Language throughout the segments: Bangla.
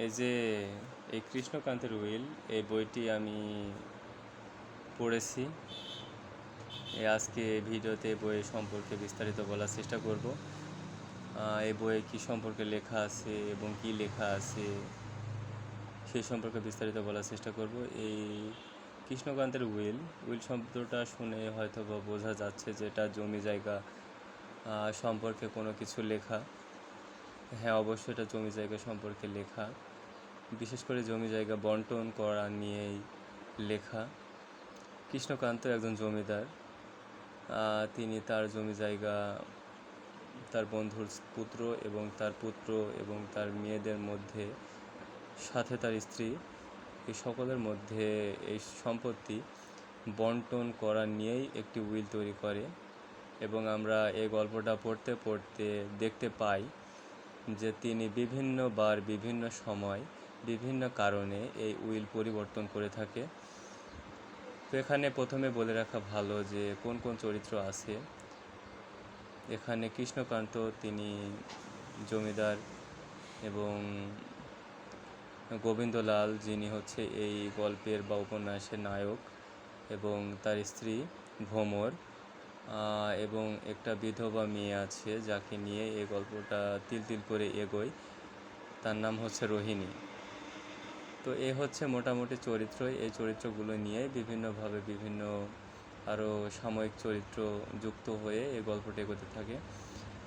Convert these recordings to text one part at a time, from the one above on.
এই যে এই কৃষ্ণকান্তের উইল, এই বইটি আমি পড়েছি। আজকে ভিডিওতে বই সম্পর্কে বিস্তারিত বলার চেষ্টা করব। এই বইয়ে কী সম্পর্কে লেখা আছে এবং কি লেখা আছে সেই সম্পর্কে বিস্তারিত বলার চেষ্টা করব। এই কৃষ্ণকান্তের উইল শব্দটা শুনে হয়তো বা বোঝা যাচ্ছে যে এটা জমি জায়গা সম্পর্কে কোনো কিছু লেখা। হ্যাঁ, অবশ্যই এটা জমি জায়গা সম্পর্কে লেখা, বিশেষ করে জমি জায়গা বন্টন করা নিয়েই লেখা। কৃষ্ণকান্ত একজন জমিদার। তিনি তার জমি জায়গা তার বন্ধুর পুত্র এবং তার মেয়েদের মধ্যে, সাথে তার স্ত্রী, এই সকলের মধ্যে এই সম্পত্তি বন্টন করা নিয়েই একটি উইল তৈরি করে। এবং আমরা এই গল্পটা পড়তে পড়তে দেখতে পাই যে তিনি বিভিন্নবার বিভিন্ন সময় বিভিন্ন কারণে এই উইল পরিবর্তন করে থাকে। তো এখানে প্রথমে বলে রাখা ভালো যে কোন কোন চরিত্র আছে। এখানে কৃষ্ণকান্ত তিনি জমিদার, এবং গোবিন্দলাল যিনি হচ্ছে এই গল্পের বা উপন্যাসের নায়ক, এবং তার স্ত্রী ভ্রমর, এবং একটা বিধবা মেয়ে আছে যাকে নিয়ে এই গল্পটা তিল তিল করে এগোয়, তার নাম হচ্ছে রোহিণী। তো এ হচ্ছে মোটামুটি চরিত্র। এই চরিত্রগুলো নিয়ে বিভিন্নভাবে বিভিন্ন আরও সাময়িক চরিত্র যুক্ত হয়ে এই গল্পটা এগোতে থাকে।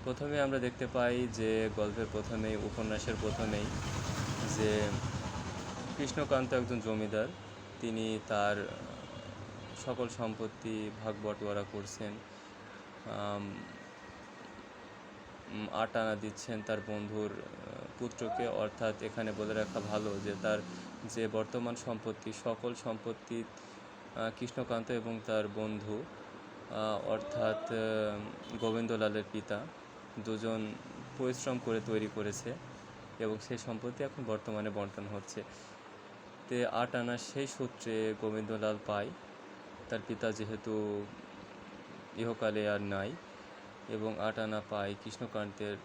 প্রথমে আমরা দেখতে পাই যে গল্পের উপন্যাসের প্রথমেই যে কৃষ্ণকান্ত একজন জমিদার। তিনি তার সকল সম্পত্তি ভাগ বটোয়ারা করছেন, 8 আনা দিচ্ছেন তার বন্ধুর পুত্রকে। অর্থাৎ এখানে বলে রাখা ভালো যে তার যে বর্তমান সম্পত্তি, সকল সম্পত্তি কৃষ্ণকান্ত এবং তার বন্ধু অর্থাৎ গোবিন্দলালের পিতা দুজন পরিশ্রম করে তৈরি করেছে, এবং সেই সম্পত্তি এখন বর্তমানে বন্টন হচ্ছে। তে 8 আনা সেই সূত্রে গোবিন্দলাল পায়, তার পিতা যেহেতু ইহকালে আর নাই, এবং 8 আনা পায় কৃষ্ণকান্তের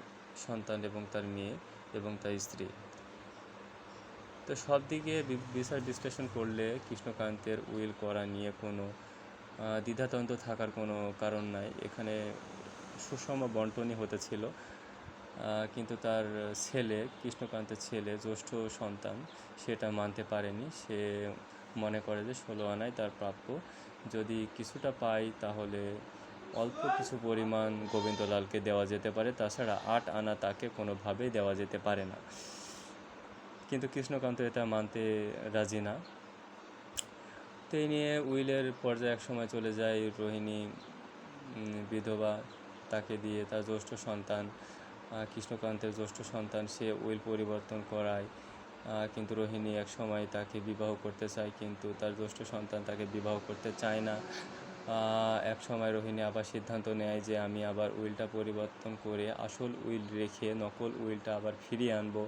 সন্তান এবং তার মেয়ে এবং তার স্ত্রী। তো সব দিকে বিচার বিশ্লেষণ করলে কৃষ্ণকান্তের উইল করা নিয়ে কোনো দ্বিধাদ্বন্দ্ব থাকার কোনো কারণ নাই। এখানে সুষম বন্টনই হতেছিল, কিন্তু তার ছেলে, কৃষ্ণকান্তের ছেলে, জ্যেষ্ঠ সন্তান, সেটা মানতে পারেনি। সে মনে করে যে 16 আনাই তার প্রাপ্য, যদি কিছুটা পায় তাহলে অল্প কিছু পরিমাণ গোবিন্দলালকে দেওয়া যেতে পারে, তাছাড়া 8 আনা তাকে কোনোভাবেই দেওয়া যেতে পারে না। কিন্তু কৃষ্ণকান্ত এটা মানতে রাজি না। তো এই নিয়ে উইলের পর্যায়ে একসময় চলে যায়। রোহিণী বিধবা, তাকে দিয়ে তার জ্যেষ্ঠ সন্তান, কৃষ্ণকান্তের জ্যেষ্ঠ সন্তান, সে উইল পরিবর্তন করায়। কিন্তু রোহিণী এক সময় তাকে বিবাহ করতে চায়, কিন্তু তার জ্যেষ্ঠ সন্তান তাকে বিবাহ করতে চায় না। এক সময় রোহিণী আবার সিদ্ধান্ত নেয় যে আমি আবার উইলটা পরিবর্তন করে আসল উইল রেখে নকল উইলটা আবার ফিরিয়ে আনবো,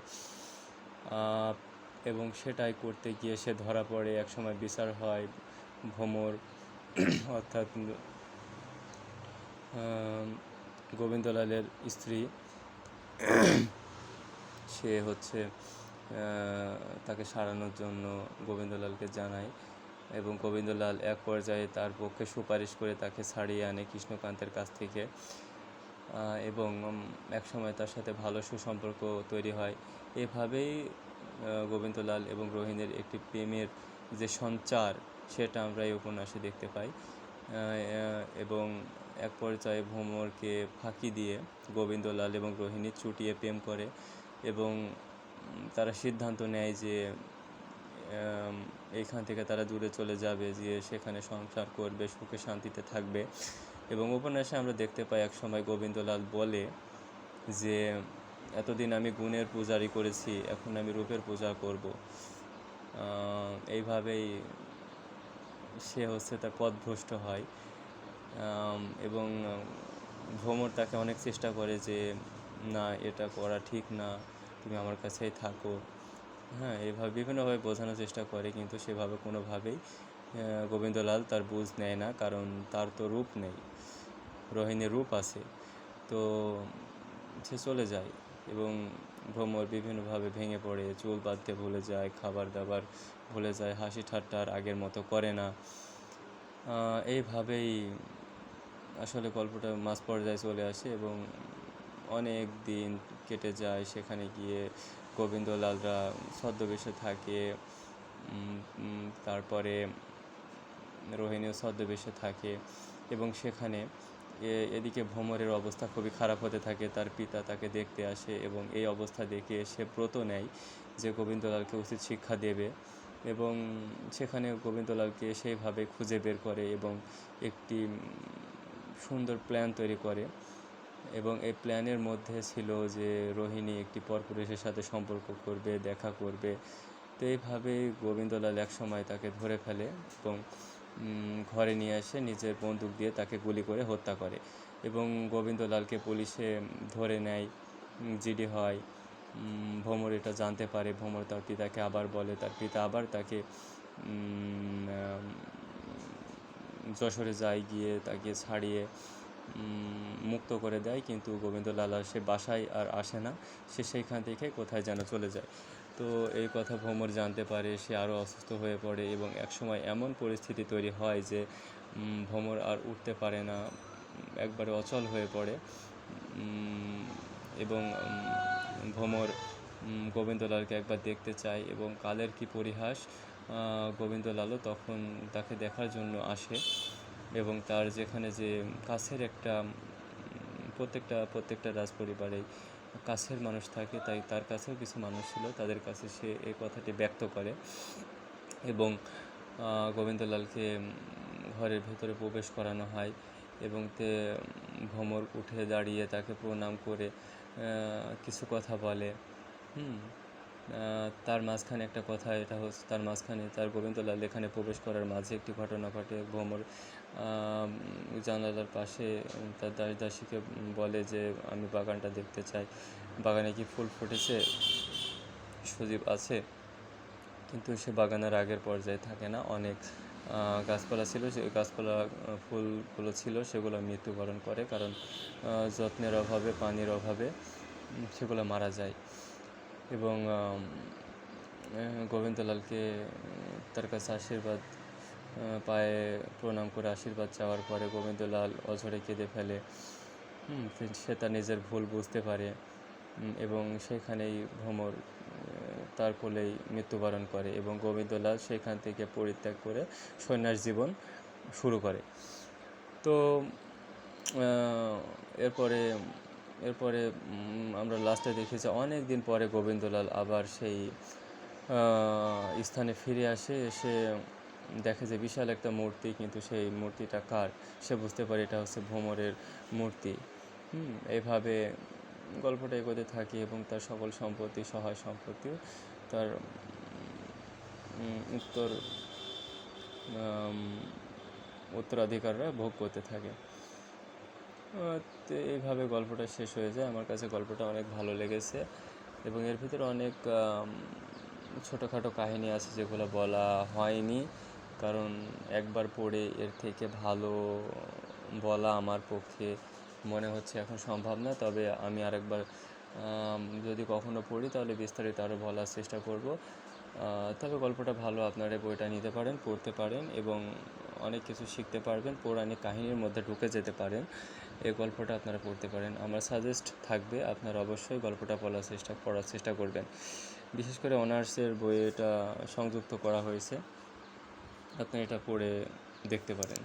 এবং সেটাই করতে গিয়ে সে ধরা পড়ে। এক সময় বিচার হয়। ভ্রমর অর্থাৎ গোবিন্দলালের স্ত্রী, সে হচ্ছে তাকে সারানোর জন্য গোবিন্দলালকে জানায়, এবং গোবিন্দলাল এক পর্যায়ে তার পক্ষে সুপারিশ করে তাকে ছাড়িয়ে আনে কৃষ্ণকান্তের কাছ থেকে, এবং এক সময় তার সাথে ভালো সুসম্পর্ক তৈরি হয়। এভাবেই গোবিন্দলাল এবং রোহিণীর একটি প্রেমের যে সঞ্চার, সেটা আমরা এই উপন্যাসে দেখতে পাই। এবং এক পর্যায়ে ভ্রমরকে ফাঁকি দিয়ে গোবিন্দলাল এবং রোহিণী চুটিয়ে প্রেম করে, এবং তারা সিদ্ধান্ত নেয় যে এইখান থেকে তারা দূরে চলে যাবে, যে সেখানে সংসার করবে, সুখে শান্তিতে থাকবে। এবং উপন্যাসে আমরা দেখতে পাই এক সময় গোবিন্দলাল বলে যে এতদিন আমি গুণের পূজারি করেছি, এখন আমি রূপের পূজা করব। এইভাবেই সে হচ্ছে তার পথভ্রষ্ট হয়, এবং ভ্রমর তাকে অনেক চেষ্টা করে যে না, এটা করা ঠিক না, তুমি আমার কাছেই থাকো। হ্যাঁ, এইভাবে বিভিন্নভাবে বোঝানোর চেষ্টা করে, কিন্তু সেভাবে কোনোভাবেই গোবিন্দলাল তার বুঝ নেয় না, কারণ তার তো রূপ নেই, রোহিণীর রূপ আছে। তো সে চলে যায়, এবং ভ্রমর বিভিন্নভাবে ভেঙে পড়ে, চুল বাঁধতে ভুলে যায়, খাবার দাবার ভুলে যায়, হাসি ঠাট্টা আর আগের মতো করে না। এইভাবেই আসলে গল্পটা মাঝ পর্যায়ে চলে আসে এবং অনেক দিন কেটে যায়। সেখানে গিয়ে গোবিন্দলালরা ছদ্মবেশে থাকে, তারপরে রোহিণীও ছদ্মবেশে থাকে এবং সেখানে এদিকে ভ্রমরের অবস্থা খুবই খারাপ হতে থাকে। তার পিতা তাকে দেখতে আসে এবং এই অবস্থা দেখে সে ব্রত নেয় যে গোবিন্দলালকে উচিত শিক্ষা দেবে এবং সেখানে গোবিন্দলালকে সেইভাবে খুঁজে বের করে এবং একটি সুন্দর প্ল্যান তৈরি করে এবং এই প্ল্যানের মধ্যে ছিল যে রোহিণী একটি পরপুরুষের সাথে সম্পর্ক করবে, দেখা করবে। তো এইভাবেই গোবিন্দলাল একসময় তাকে ধরে ফেলে এবং ঘরে নিয়ে আসে নিজের বন্দুক দিয়ে তাকে গুলি করে হত্যা করে এবং গোবিন্দলালকে পুলিশে ধরে নেয়, জিডি হয়। ভ্রমর এটা জানতে পারে, ভ্রমর তার পিতাকে আবার বলে, তার পিতা আবার তাকে যশোরে যায়, গিয়ে তাকে ছাড়িয়ে মুক্ত করে দেয়, কিন্তু গোবিন্দলাল আর সে বাসায় আর আসে না, সে সেইখান থেকে কোথায় যেন চলে যায়। তো এই কথা ভ্রমর জানতে পারে, সে আরও অসুস্থ হয়ে পড়ে এবং একসময় এমন পরিস্থিতি তৈরি হয় যে ভ্রমর আর উঠতে পারে না, একবারে অচল হয়ে পড়ে এবং ভ্রমর গোবিন্দলালকে একবার দেখতে চায় এবং কালের কি পরিহাস, গোবিন্দলালও তখন তাকে দেখার জন্য আসে এবং তার যেখানে যে কাছের একটা প্রত্যেকটা রাজপরিবারে কাছের মানুষ থাকে, তাই তার কাছেও কিছু মানুষ ছিল, তাদের কাছে সে এই কথাটি ব্যক্ত করে এবং গোবিন্দলালকে ঘরের ভেতরে প্রবেশ করানো হয় এবং ভ্রমর উঠে দাঁড়িয়ে তাকে প্রণাম করে কিছু কথা বলে। তার মাঝখানে একটা কথা, এটা হচ্ছে তার মাঝখানে তার গোবিন্দলাল এখানে প্রবেশ করার মাঝে একটি ঘটনা ঘটে। ভ্রমর জানালার পাশে তার দাসীকে বলে যে আমি বাগানটা দেখতে চাই, বাগানে কি ফুল ফুটেছে, সজীব আছে, কিন্তু সে বাগানের আগের পর্যায়ে থাকে না। অনেক গাছপালা ছিল, সেই গাছপালা ফুলগুলো ছিল সেগুলো মৃত্যুবরণ করে, কারণ যত্নের অভাবে, পানির অভাবে সেগুলো মারা যায় এবং গোবিন্দলালকে তার কাছে আশীর্বাদ পায়ে প্রণাম করে আশীর্বাদ চাওয়ার পরে গোবিন্দলাল অঝরে কেঁদে ফেলে। সে তার নিজের ভুল বুঝতে পারে এবং সেখানেই ভ্রমর তার কোলেই মৃত্যুবরণ করে এবং গোবিন্দলাল সেখান থেকে পরিত্যাগ করে সন্ন্যাস জীবন শুরু করে। তো এরপরে আমরা লাস্টে দেখি যে অনেক দিন পরে গোবিন্দলাল আবার সেই স্থানে ফিরে আসে, এসে দেখে যে বিশাল একটা মূর্তি, কিন্তু সেই মূর্তিটা কার সে বুঝতে পারে এটা হচ্ছে ভ্রমরের মূর্তি। এইভাবে গল্পটা এগোতে থাকে এবং তার সকল সম্পত্তি, সহায় সম্পত্তিও তার উত্তরাধিকাররা ভোগ করতে থাকে। তো এইভাবে গল্পটা শেষ হয়ে যায়। আমার কাছে গল্পটা অনেক ভালো লেগেছে এবং এর ভিতরে অনেক ছোটোখাটো কাহিনী আছে যেগুলো বলা হয়নি, কারণ একবার পড়ে এর থেকে ভালো বলা আমার পক্ষে মনে হচ্ছে এখন সম্ভব না। তবে আমি আরেকবার যদি কখনো পড়ি তাহলে বিস্তারিত আরও বলার চেষ্টা করব। তবে গল্পটা ভালো, আপনারা বইটা নিতে পারেন, পড়তে পারেন এবং অনেক কিছু শিখতে পারবেন, পৌরাণিক কাহিনীর মধ্যে ঢুকে যেতে পারেন। এই গল্পটা আপনারা পড়তে পারেন। আমার সাজেস্ট থাকবে আপনারা অবশ্যই গল্পটা পড়ার চেষ্টা করবেন। বিশেষ করে অনার্সের বইয়ে এটা সংযুক্ত করা হয়েছে, আপনি এটা পড়ে দেখতে পারেন।